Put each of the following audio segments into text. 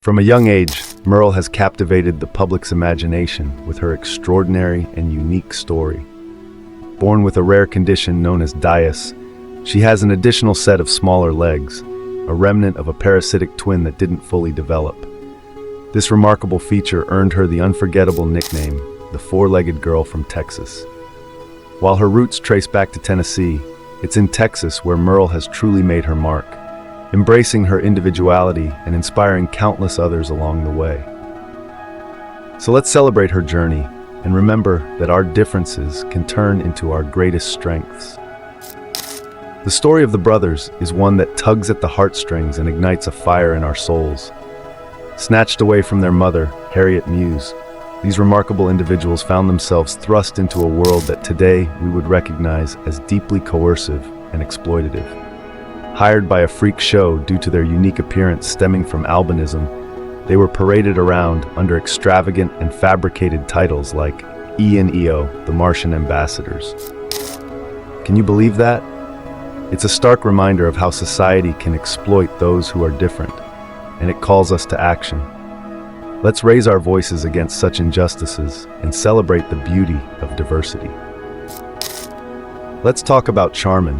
From a young age, Merle has captivated the public's imagination with her extraordinary and unique story. Born with a rare condition known as dias, she has an additional set of smaller legs, a remnant of a parasitic twin that didn't fully develop. This remarkable feature earned her the unforgettable nickname, the four-legged girl from Texas. While her roots trace back to Tennessee, it's in Texas where Merle has truly made her mark, embracing her individuality and inspiring countless others along the way. So let's celebrate her journey and remember that our differences can turn into our greatest strengths. The story of the brothers is one that tugs at the heartstrings and ignites a fire in our souls. Snatched away from their mother, Harriet Muse, these remarkable individuals found themselves thrust into a world that today we would recognize as deeply coercive and exploitative. Hired by a freak show due to their unique appearance stemming from albinism, they were paraded around under extravagant and fabricated titles like E and EO, the Martian ambassadors. Can you believe that? It's a stark reminder of how society can exploit those who are different, and it calls us to action. Let's raise our voices against such injustices and celebrate the beauty of diversity. Let's talk about Charmin,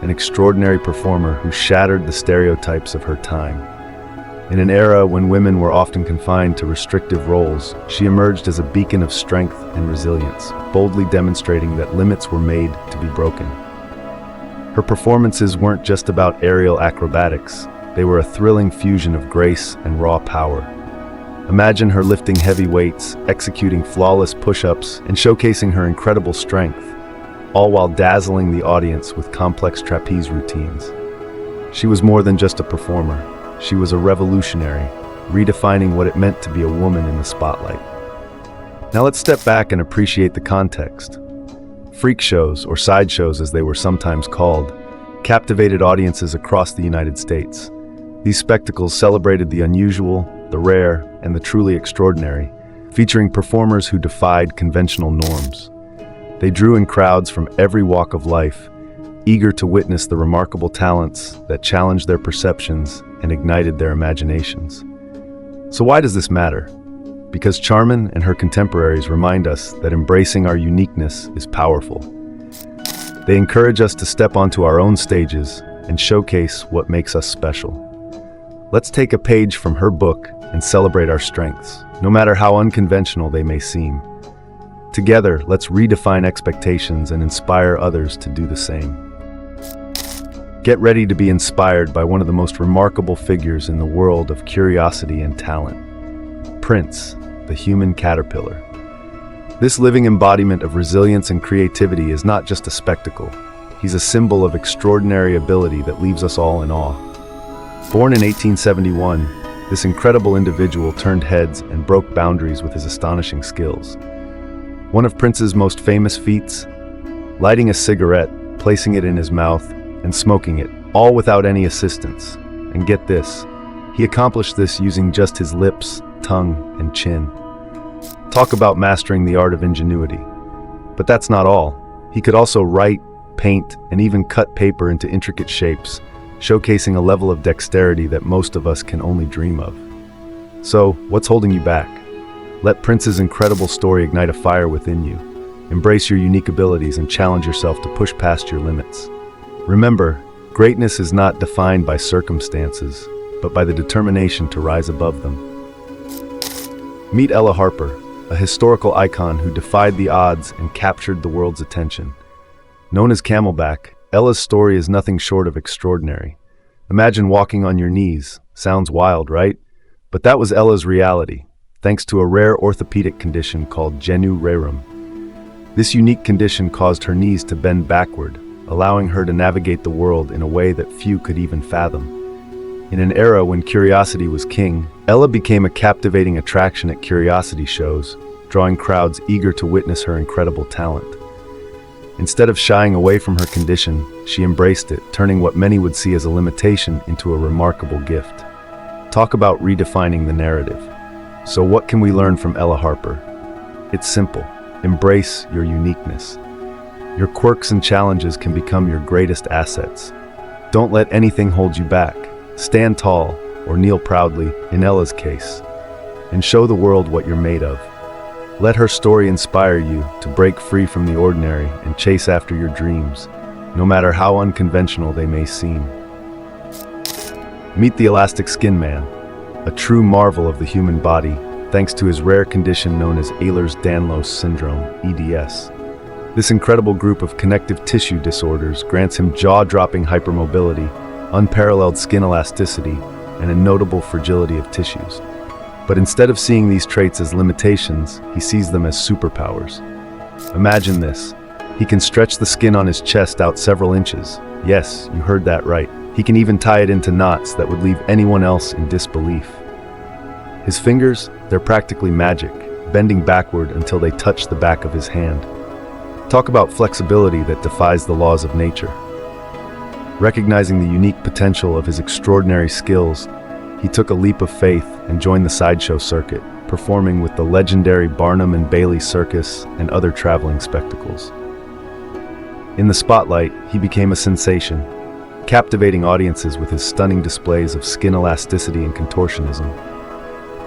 an extraordinary performer who shattered the stereotypes of her time. In an era when women were often confined to restrictive roles, she emerged as a beacon of strength and resilience, boldly demonstrating that limits were made to be broken. Her performances weren't just about aerial acrobatics, they were a thrilling fusion of grace and raw power. Imagine her lifting heavy weights, executing flawless push-ups, and showcasing her incredible strength, all while dazzling the audience with complex trapeze routines. She was more than just a performer. She was a revolutionary, redefining what it meant to be a woman in the spotlight. Now let's step back and appreciate the context. Freak shows, or sideshows as they were sometimes called, captivated audiences across the United States. These spectacles celebrated the unusual, the rare, and the truly extraordinary, featuring performers who defied conventional norms. They drew in crowds from every walk of life, eager to witness the remarkable talents that challenged their perceptions and ignited their imaginations. So why does this matter? Because Charmin and her contemporaries remind us that embracing our uniqueness is powerful. They encourage us to step onto our own stages and showcase what makes us special. Let's take a page from her book and celebrate our strengths, no matter how unconventional they may seem. Together, let's redefine expectations and inspire others to do the same. Get ready to be inspired by one of the most remarkable figures in the world of curiosity and talent, Prince, the human caterpillar. This living embodiment of resilience and creativity is not just a spectacle. He's a symbol of extraordinary ability that leaves us all in awe. Born in 1871, this incredible individual turned heads and broke boundaries with his astonishing skills. One of Prince's most famous feats, lighting a cigarette, placing it in his mouth, and smoking it, all without any assistance. And get this, he accomplished this using just his lips, tongue, and chin. Talk about mastering the art of ingenuity. But that's not all. He could also write, paint, and even cut paper into intricate shapes, showcasing a level of dexterity that most of us can only dream of. So, what's holding you back? Let Prince's incredible story ignite a fire within you. Embrace your unique abilities and challenge yourself to push past your limits. Remember, greatness is not defined by circumstances, but by the determination to rise above them. Meet Ella Harper, a historical icon who defied the odds and captured the world's attention. Known as Camelback, Ella's story is nothing short of extraordinary. Imagine walking on your knees. Sounds wild, right? But that was Ella's reality, thanks to a rare orthopedic condition called genu rerum. This unique condition caused her knees to bend backward, allowing her to navigate the world in a way that few could even fathom. In an era when curiosity was king, Ella became a captivating attraction at curiosity shows, drawing crowds eager to witness her incredible talent. Instead of shying away from her condition, she embraced it, turning what many would see as a limitation into a remarkable gift. Talk about redefining the narrative. So what can we learn from Ella Harper? It's simple. Embrace your uniqueness. Your quirks and challenges can become your greatest assets. Don't let anything hold you back. Stand tall, or kneel proudly, in Ella's case, and show the world what you're made of. Let her story inspire you to break free from the ordinary and chase after your dreams, no matter how unconventional they may seem. Meet the Elastic Skin Man, a true marvel of the human body, thanks to his rare condition known as Ehlers-Danlos syndrome, EDS. This incredible group of connective tissue disorders grants him jaw-dropping hypermobility, unparalleled skin elasticity, and a notable fragility of tissues. But instead of seeing these traits as limitations, he sees them as superpowers. Imagine this. He can stretch the skin on his chest out several inches. Yes, you heard that right. He can even tie it into knots that would leave anyone else in disbelief. His fingers, they're practically magic, bending backward until they touch the back of his hand. Talk about flexibility that defies the laws of nature. Recognizing the unique potential of his extraordinary skills, he took a leap of faith and joined the sideshow circuit, performing with the legendary Barnum and Bailey Circus and other traveling spectacles. In the spotlight, he became a sensation, captivating audiences with his stunning displays of skin elasticity and contortionism.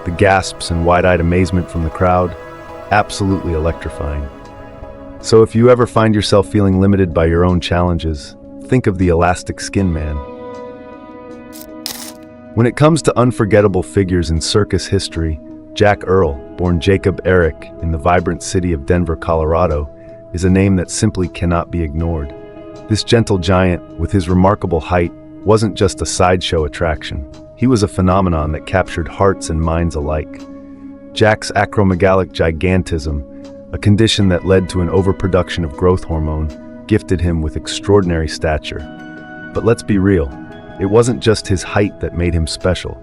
The gasps and wide-eyed amazement from the crowd, absolutely electrifying. So if you ever find yourself feeling limited by your own challenges, think of the Elastic Skin Man. When it comes to unforgettable figures in circus history, Jack Earl, born Jacob Eric in the vibrant city of Denver, Colorado, is a name that simply cannot be ignored. This gentle giant, with his remarkable height, wasn't just a sideshow attraction. He was a phenomenon that captured hearts and minds alike. Jack's acromegalic gigantism, a condition that led to an overproduction of growth hormone, gifted him with extraordinary stature. But let's be real, it wasn't just his height that made him special.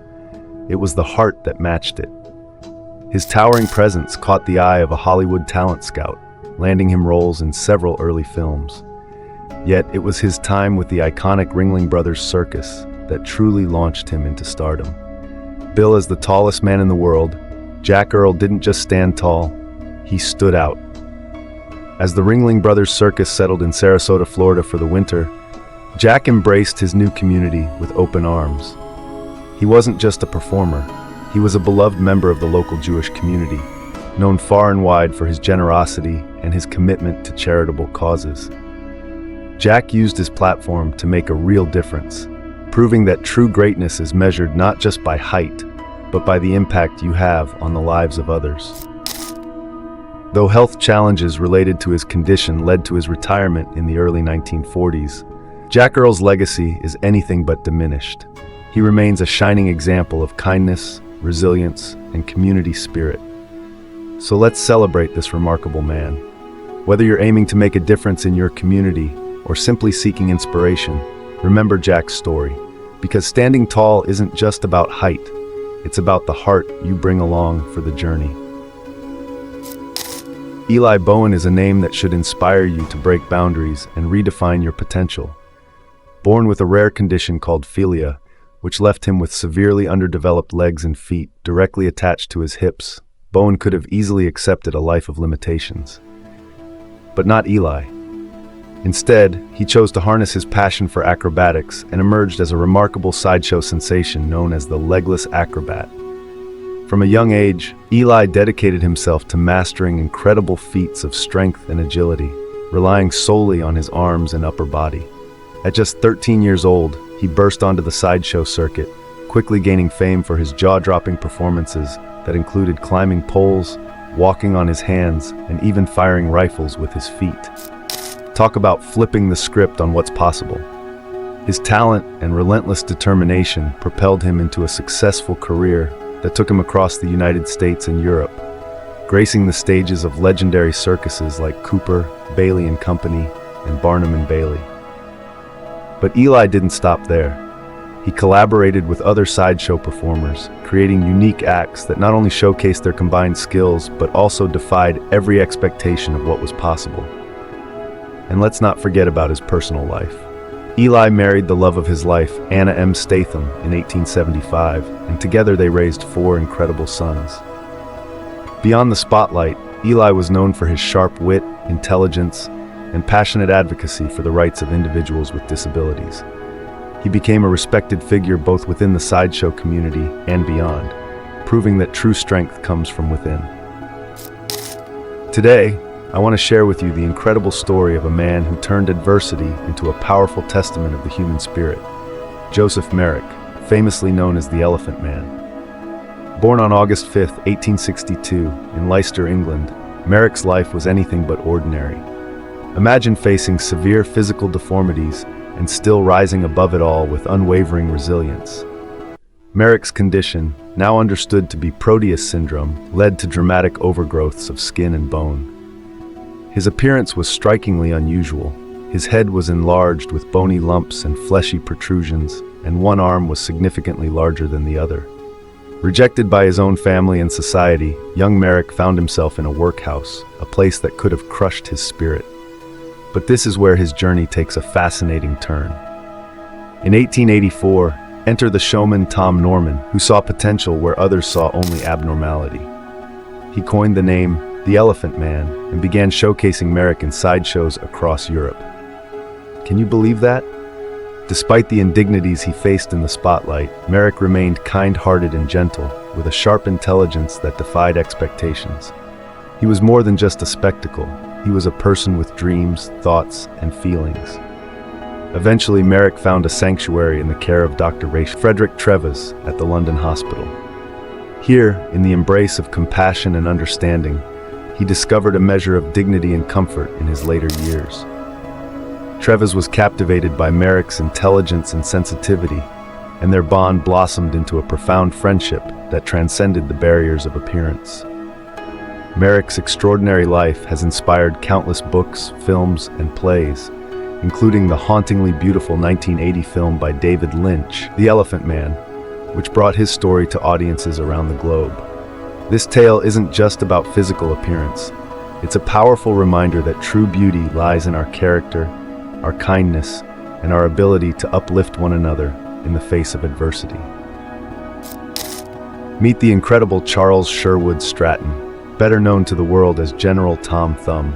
It was the heart that matched it. His towering presence caught the eye of a Hollywood talent scout, landing him roles in several early films. Yet it was his time with the iconic Ringling Brothers Circus that truly launched him into stardom. Billed as the tallest man in the world, Jack Earl didn't just stand tall, he stood out. As the Ringling Brothers Circus settled in Sarasota, Florida for the winter, Jack embraced his new community with open arms. He wasn't just a performer, he was a beloved member of the local Jewish community, known far and wide for his generosity and his commitment to charitable causes. Jack used his platform to make a real difference, proving that true greatness is measured not just by height, but by the impact you have on the lives of others. Though health challenges related to his condition led to his retirement in the early 1940s, Jack Earl's legacy is anything but diminished. He remains a shining example of kindness, resilience, and community spirit. So let's celebrate this remarkable man. Whether you're aiming to make a difference in your community or simply seeking inspiration, remember Jack's story, because standing tall isn't just about height, it's about the heart you bring along for the journey. Eli Bowen is a name that should inspire you to break boundaries and redefine your potential. Born with a rare condition called philia, which left him with severely underdeveloped legs and feet directly attached to his hips, Bowen could have easily accepted a life of limitations. But not Eli. Instead, he chose to harness his passion for acrobatics and emerged as a remarkable sideshow sensation known as the legless acrobat. From a young age, Eli dedicated himself to mastering incredible feats of strength and agility, relying solely on his arms and upper body. At just 13 years old, he burst onto the sideshow circuit, quickly gaining fame for his jaw-dropping performances that included climbing poles, walking on his hands, and even firing rifles with his feet. Talk about flipping the script on what's possible. His talent and relentless determination propelled him into a successful career that took him across the United States and Europe, gracing the stages of legendary circuses like Cooper, Bailey and Company, and Barnum and Bailey. But Eli didn't stop there. He collaborated with other sideshow performers, creating unique acts that not only showcased their combined skills, but also defied every expectation of what was possible. And let's not forget about his personal life. Eli married the love of his life, Anna M. Statham, in 1875, and together they raised 4 incredible sons. Beyond the spotlight, Eli was known for his sharp wit, intelligence, and passionate advocacy for the rights of individuals with disabilities. He became a respected figure both within the sideshow community and beyond, proving that true strength comes from within. Today, I want to share with you the incredible story of a man who turned adversity into a powerful testament of the human spirit, Joseph Merrick, famously known as the Elephant Man. Born on August 5, 1862, in Leicester, England, Merrick's life was anything but ordinary. Imagine facing severe physical deformities and still rising above it all with unwavering resilience. Merrick's condition, now understood to be Proteus syndrome, led to dramatic overgrowths of skin and bone. His appearance was strikingly unusual. His head was enlarged with bony lumps and fleshy protrusions, and one arm was significantly larger than the other. Rejected by his own family and society, young Merrick found himself in a workhouse, a place that could have crushed his spirit. But this is where his journey takes a fascinating turn. In 1884, enter the showman Tom Norman, who saw potential where others saw only abnormality. He coined the name the Elephant Man and began showcasing Merrick in sideshows across Europe. Can you believe that? Despite the indignities he faced in the spotlight, Merrick remained kind-hearted and gentle, with a sharp intelligence that defied expectations. He was more than just a spectacle. He was a person with dreams, thoughts, and feelings. Eventually, Merrick found a sanctuary in the care of Dr. Frederick Treves at the London hospital. Here, in the embrace of compassion and understanding, he discovered a measure of dignity and comfort in his later years. Treves was captivated by Merrick's intelligence and sensitivity, and their bond blossomed into a profound friendship that transcended the barriers of appearance. Merrick's extraordinary life has inspired countless books, films, and plays, including the hauntingly beautiful 1980 film by David Lynch, The Elephant Man, which brought his story to audiences around the globe. This tale isn't just about physical appearance. It's a powerful reminder that true beauty lies in our character, our kindness, and our ability to uplift one another in the face of adversity. Meet the incredible Charles Sherwood Stratton, better known to the world as General Tom Thumb.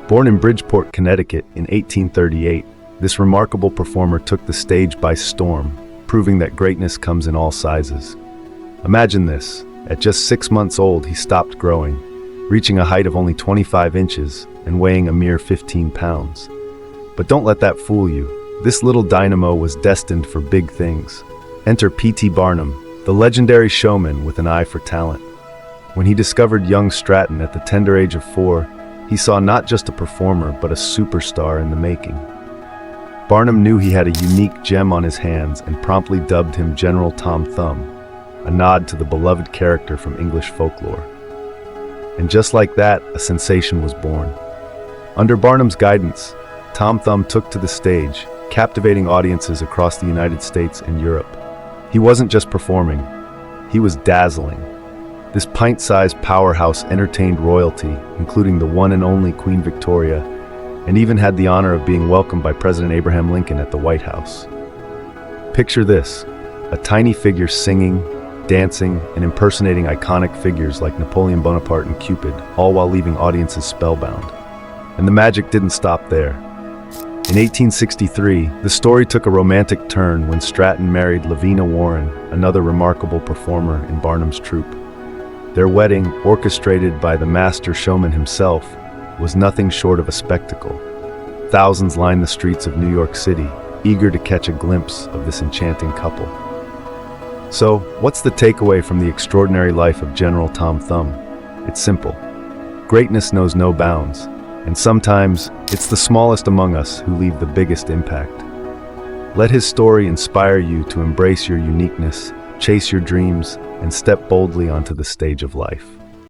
Born in Bridgeport, Connecticut in 1838, this remarkable performer took the stage by storm, proving that greatness comes in all sizes. Imagine this. At just 6 months old, he stopped growing, reaching a height of only 25 inches and weighing a mere 15 pounds. But don't let that fool you. This little dynamo was destined for big things. Enter P.T. Barnum, the legendary showman with an eye for talent. When he discovered young Stratton at the tender age of 4, he saw not just a performer, but a superstar in the making. Barnum knew he had a unique gem on his hands and promptly dubbed him General Tom Thumb, a nod to the beloved character from English folklore. And just like that, a sensation was born. Under Barnum's guidance, Tom Thumb took to the stage, captivating audiences across the United States and Europe. He wasn't just performing, he was dazzling. This pint-sized powerhouse entertained royalty, including the one and only Queen Victoria, and even had the honor of being welcomed by President Abraham Lincoln at the White House. Picture this, a tiny figure singing, dancing, and impersonating iconic figures like Napoleon Bonaparte and Cupid, all while leaving audiences spellbound. And the magic didn't stop there. In 1863, the story took a romantic turn when Stratton married Lavina Warren, another remarkable performer in Barnum's troupe. Their wedding, orchestrated by the master showman himself, was nothing short of a spectacle. Thousands lined the streets of New York City, eager to catch a glimpse of this enchanting couple. So, what's the takeaway from the extraordinary life of General Tom Thumb? It's simple. Greatness knows no bounds, and sometimes it's the smallest among us who leave the biggest impact. Let his story inspire you to embrace your uniqueness, chase your dreams, and step boldly onto the stage of life.